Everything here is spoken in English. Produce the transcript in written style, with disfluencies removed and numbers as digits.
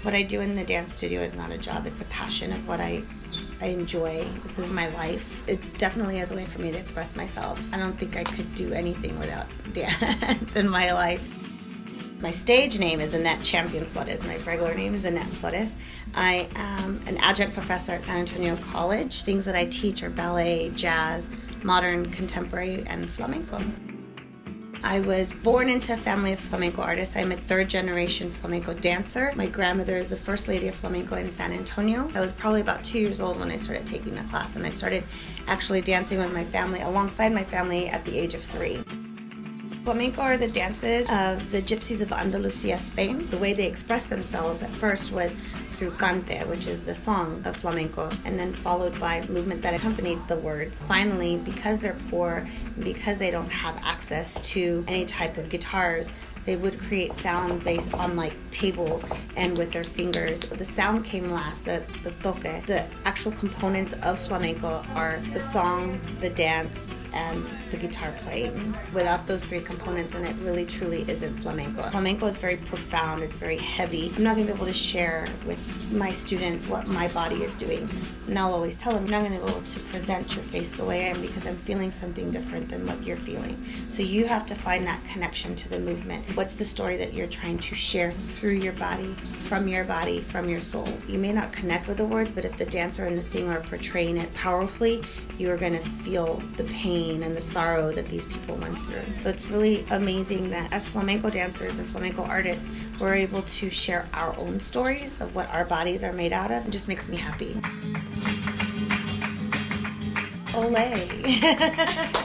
What I do in the dance studio is not a job, it's a passion of what I enjoy. This is my life. It definitely is a way for me to express myself. I don't think I could do anything without dance in my life. My stage name is Annette Champion Flores. My regular name is Annette Flores. I am an adjunct professor at San Antonio College. Things that I teach are ballet, jazz, modern, contemporary, and flamenco. I was born into a family of flamenco artists. I'm a third-generation flamenco dancer. My grandmother is the first lady of flamenco in San Antonio. I was probably about 2 years old when I started taking the class, and I started actually dancing with my family, alongside my family, at the age of 3. Flamenco are the dances of the gypsies of Andalusia, Spain. The way they expressed themselves at first was through cante, which is the song of flamenco, and then followed by movement that accompanied the words. Finally, because they're poor, because they don't have access to any type of guitars, they would create sound based on like tables and with their fingers. The sound came last, the toque. The actual components of flamenco are the song, the dance, and the guitar playing. Without those 3 components, and it really truly isn't flamenco. Flamenco is very profound, it's very heavy. I'm not gonna be able to share with my students what my body is doing. And I'll always tell them, you're not gonna be able to present your face the way I am because I'm feeling something different than what you're feeling. So you have to find that connection to the movement. What's the story that you're trying to share through your body, from your soul? You may not connect with the words, but if the dancer and the singer are portraying it powerfully, you are going to feel the pain and the sorrow that these people went through. So it's really amazing that as flamenco dancers and flamenco artists, we're able to share our own stories of what our bodies are made out of. It just makes me happy. Olé!